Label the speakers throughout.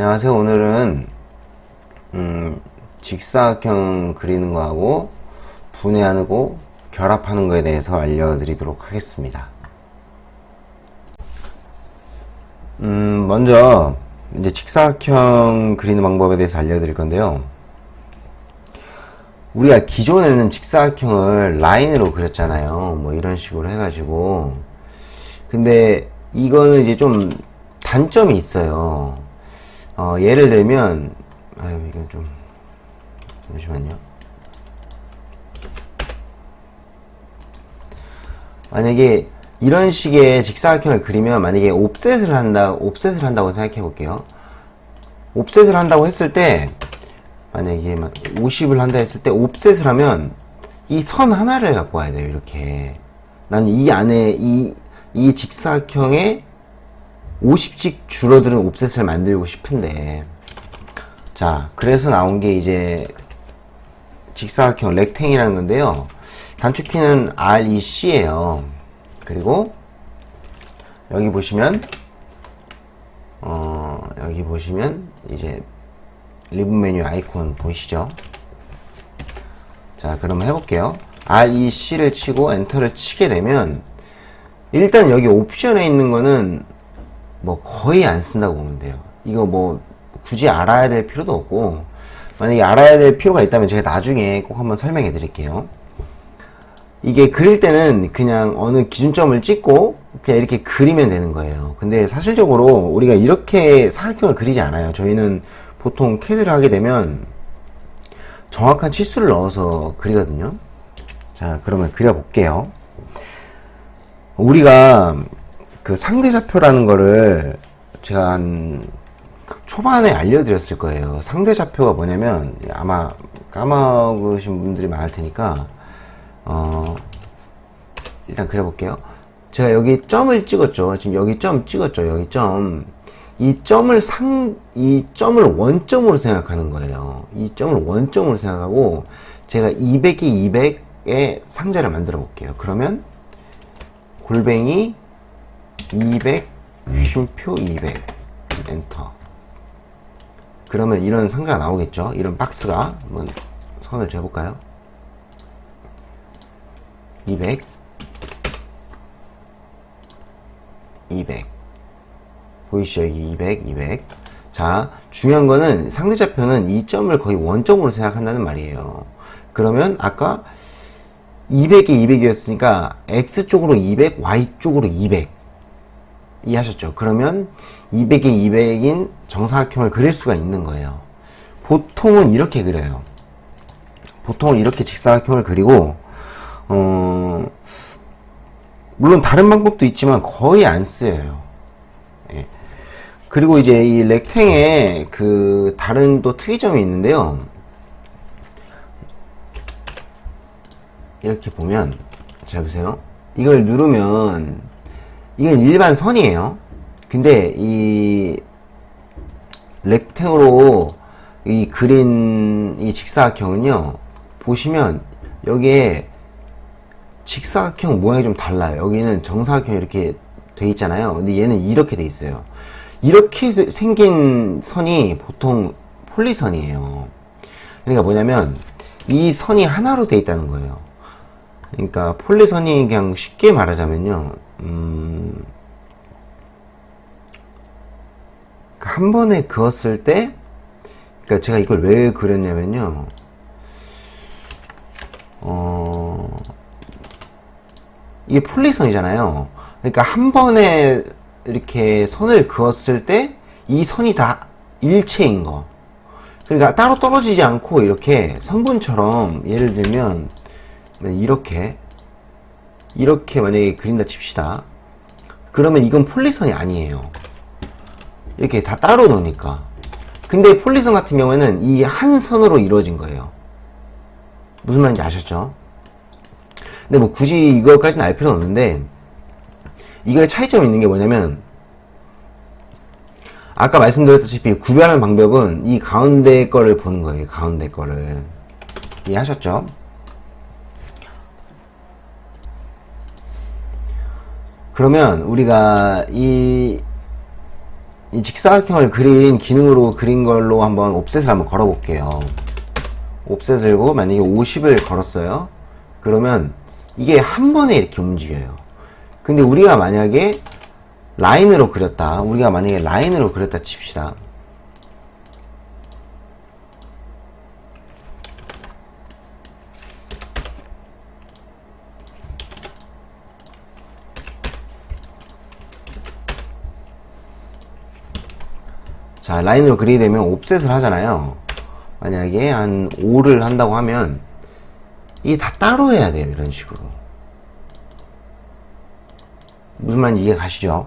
Speaker 1: 안녕하세요. 오늘은 직사각형 그리는 거하고 분해하고 결합하는 거에 대해서 알려드리도록 하겠습니다. 먼저 이제 직사각형 그리는 방법에 대해서 알려드릴 건데요. 우리가 기존에는 직사각형을 라인으로 그렸잖아요. 뭐 이런 식으로 해가지고. 근데 이거는 이제 좀 단점이 있어요. 예를 들면, 이건 좀, 잠시만요. 만약에 이런 식의 직사각형을 그리면 만약에 옵셋을 한다고 생각해 볼게요. 옵셋을 한다고 했을 때, 만약에 막 50을 한다 했을 때 옵셋을 하면 이 선 하나를 갖고 와야 돼요. 이렇게. 나는 이 안에 이 직사각형에 50씩 줄어드는 옵셋을 만들고 싶은데, 자, 그래서 나온 게 이제 직사각형 렉탱이라는 건데요. 단축키는 REC예요. 그리고 여기 보시면 이제 리본 메뉴 아이콘 보이시죠? 자, 그럼 해볼게요. REC를 치고 엔터를 치게 되면 일단 여기 옵션에 있는 거는 뭐 거의 안 쓴다고 보면 돼요. 이거 뭐 굳이 알아야 될 필요도 없고, 만약에 알아야 될 필요가 있다면 제가 나중에 꼭 한번 설명해 드릴게요. 이게 그릴 때는 그냥 어느 기준점을 찍고 그냥 이렇게 그리면 되는 거예요. 근데 사실적으로 우리가 이렇게 사각형을 그리지 않아요. 저희는 보통 캐드를 하게 되면 정확한 치수를 넣어서 그리거든요. 자, 그러면 그려볼게요. 우리가 그 상대좌표라는 거를 제가 한 초반에 알려드렸을 거예요. 상대좌표가 뭐냐면, 아마 까먹으신 분들이 많을 테니까 일단 그려볼게요. 제가 여기 점을 찍었죠. 지금 여기 점 찍었죠. 여기 점. 이 점을 원점으로 생각하는 거예요. 이 점을 원점으로 생각하고 제가 200이 200의 상자를 만들어 볼게요. 그러면 골뱅이 200 쉼표 200 엔터. 그러면 이런 상자가 나오겠죠. 이런 박스가. 한번 선을 재볼까요? 200 보이시죠? 여기 200 자, 중요한 거는 상대좌표는 이 점을 거의 원점으로 생각한다는 말이에요. 그러면 아까 200에 200이었으니까 X쪽으로 200, Y쪽으로 200 이해하셨죠? 그러면 200에 200인 정사각형을 그릴 수가 있는 거예요. 보통은 이렇게 그려요. 보통은 이렇게 직사각형을 그리고 물론 다른 방법도 있지만 거의 안 쓰여요. 예. 그리고 이제 이 렉탱에 그 다른 또 특이점이 있는데요. 이렇게 보면, 잘 보세요. 이걸 누르면 이건 일반 선이에요. 근데 이 렉탱으로 이 그린 이 직사각형은요, 보시면 여기에 직사각형 모양이 좀 달라요. 여기는 정사각형 이렇게 돼 있잖아요. 근데 얘는 이렇게 돼 있어요. 이렇게 생긴 선이 보통 폴리선이에요. 그러니까 뭐냐면 이 선이 하나로 돼 있다는 거예요. 그러니까 폴리선이 그냥 쉽게 말하자면요, 한 번에 그었을 때, 그러니까 제가 이걸 왜 그렸냐면요, 이게 폴리선이잖아요. 그러니까 한 번에 이렇게 선을 그었을 때 이 선이 다 일체인 거. 그러니까 따로 떨어지지 않고 이렇게 성분처럼, 예를 들면 이렇게 만약에 그린다 칩시다. 그러면 이건 폴리선이 아니에요. 이렇게 다 따로 놓으니까. 근데 폴리선 같은 경우에는 이 한 선으로 이루어진 거예요. 무슨 말인지 아셨죠? 근데 뭐 굳이 이거까지는 알 필요는 없는데, 이거의 차이점이 있는 게 뭐냐면, 아까 말씀드렸다시피 구별하는 방법은 이 가운데 거를 보는 거예요. 가운데 거를. 이해하셨죠? 그러면 우리가 이 직사각형을 그린 기능으로 그린 걸로 한번 옵셋을 한번 걸어 볼게요. 옵셋을 고 만약에 50을 걸었어요. 그러면 이게 한 번에 이렇게 움직여요. 근데 우리가 만약에 라인으로 그렸다. 우리가 만약에 라인으로 그렸다 칩시다. 자, 라인으로 그리게 되면 옵셋을 하잖아요. 만약에 한 5를 한다고 하면 이게 다 따로 해야 돼요. 이런 식으로. 무슨 말인지 이해 가시죠?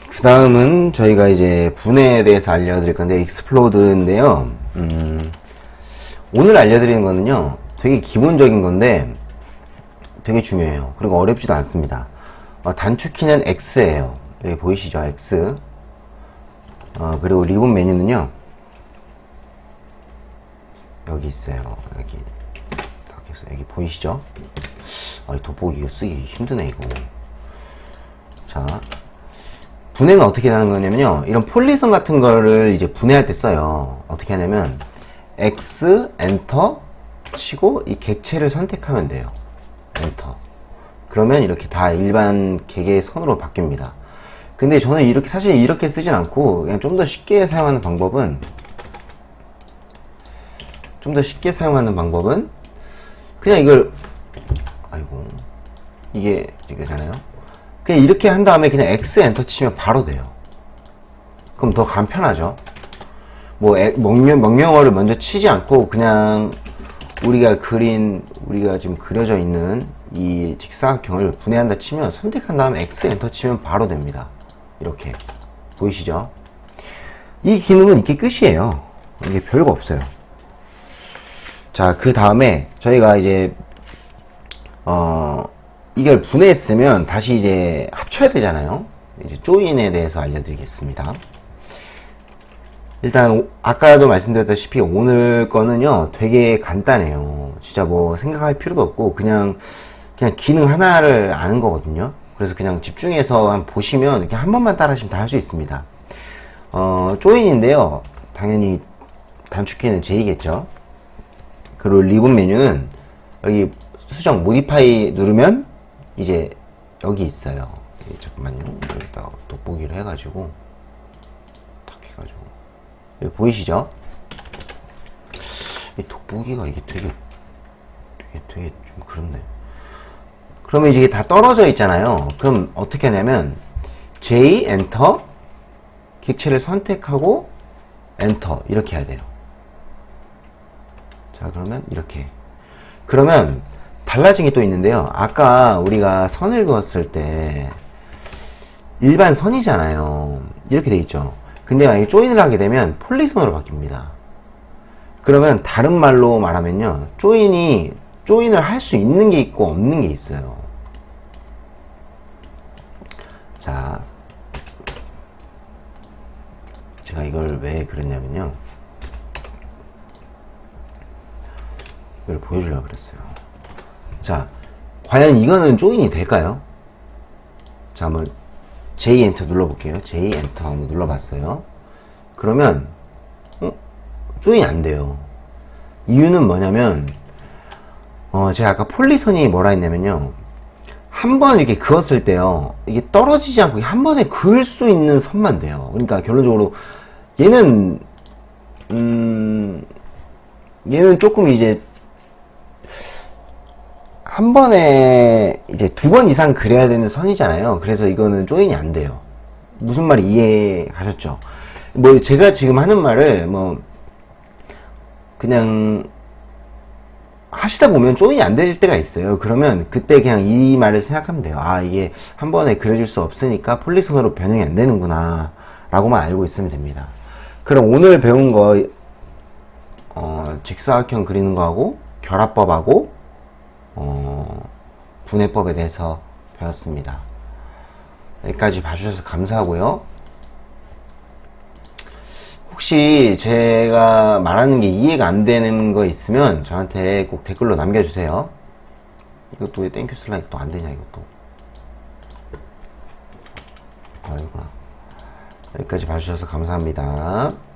Speaker 1: 그 다음은 저희가 이제 분해에 대해서 알려드릴 건데, 익스플로드인데요. 오늘 알려드리는 거는요, 되게 기본적인 건데, 되게 중요해요. 그리고 어렵지도 않습니다. 단축키는 X예요. 여기 보이시죠? X. 그리고 리본 메뉴는요, 여기 있어요. 여기 보이시죠? 돋보기 이거 쓰기 힘드네, 이거. 자, 분해는 어떻게 하는 거냐면요, 이런 폴리선 같은 거를 이제 분해할 때 써요. 어떻게 하냐면, X, 엔터 치고 이 객체를 선택하면 돼요. 엔터. 그러면 이렇게 다 일반 객의 선으로 바뀝니다. 근데 저는 이렇게, 사실 이렇게 쓰진 않고, 그냥 좀 더 쉽게 사용하는 방법은, 그냥 이걸, 이게, 이거잖아요. 그냥 이렇게 한 다음에 그냥 X 엔터 치면 바로 돼요. 그럼 더 간편하죠. 명령어를 먼저 치지 않고, 그냥 우리가 지금 그려져 있는 이 직사각형을 분해한다 치면, 선택한 다음에 X 엔터 치면 바로 됩니다. 이렇게. 보이시죠? 이 기능은 이게 끝이에요. 이게 별거 없어요. 자, 그 다음에 저희가 이제 이걸 분해했으면 다시 이제 합쳐야 되잖아요. 이제 조인에 대해서 알려드리겠습니다. 일단 아까도 말씀드렸다시피 오늘 거는요 되게 간단해요. 진짜 뭐 생각할 필요도 없고 그냥 기능 하나를 아는 거거든요. 그래서 그냥 집중해서 한번 보시면 이렇게 한 번만 따라 하시면 다 할 수 있습니다. 조인인데요, 당연히 단축키는 J겠죠. 그리고 리본 메뉴는 여기 수정 모디파이 누르면 이제 여기 있어요. 잠깐만요. 여기다가 돋보기를 해가지고 탁 해가지고 여기 보이시죠? 이 돋보기가 이게 되게 좀 그렇네. 그러면 이게 다 떨어져 있잖아요. 그럼 어떻게 하냐면 J 엔터, 객체를 선택하고 엔터 이렇게 해야 돼요. 자, 그러면 이렇게. 그러면 달라진 게 또 있는데요. 아까 우리가 선을 그었을 때 일반 선이잖아요. 이렇게 돼 있죠. 근데 만약에 조인을 하게 되면 폴리선으로 바뀝니다. 그러면 다른 말로 말하면요, 조인을 할 수 있는 게 있고 없는 게 있어요. 자, 제가 이걸 왜 그랬냐면요, 이걸 보여주려고 그랬어요. 자, 과연 이거는 조인이 될까요? 자, 한번 J 엔터 눌러볼게요. J 엔터 한번 눌러봤어요. 그러면 조인이 안 돼요. 이유는 뭐냐면 제가 아까 폴리선이 뭐라 했냐면요, 한 번 이렇게 그었을 때요, 이게 떨어지지 않고 한 번에 그을 수 있는 선만 돼요. 그러니까 결론적으로 얘는 조금 이제 한 번에 이제 2번 이상 그려야 되는 선이잖아요. 그래서 이거는 조인이 안 돼요. 무슨 말이 이해가셨죠? 뭐 제가 지금 하는 말을 뭐 그냥 하시다 보면 조인이 안 될 때가 있어요. 그러면 그때 그냥 이 말을 생각하면 돼요. 아, 이게 한 번에 그려줄 수 없으니까 폴리선으로 변형이 안 되는구나 라고만 알고 있으면 됩니다. 그럼 오늘 배운 거 직사각형 그리는 거하고 결합법하고 분해법에 대해서 배웠습니다. 여기까지 봐주셔서 감사하고요. 혹시 제가 말하는 게 이해가 안 되는 거 있으면 저한테 꼭 댓글로 남겨주세요. 이것도 왜 땡큐 슬라이드 또 안 되냐, 이것도. 이거구나. 여기까지 봐주셔서 감사합니다.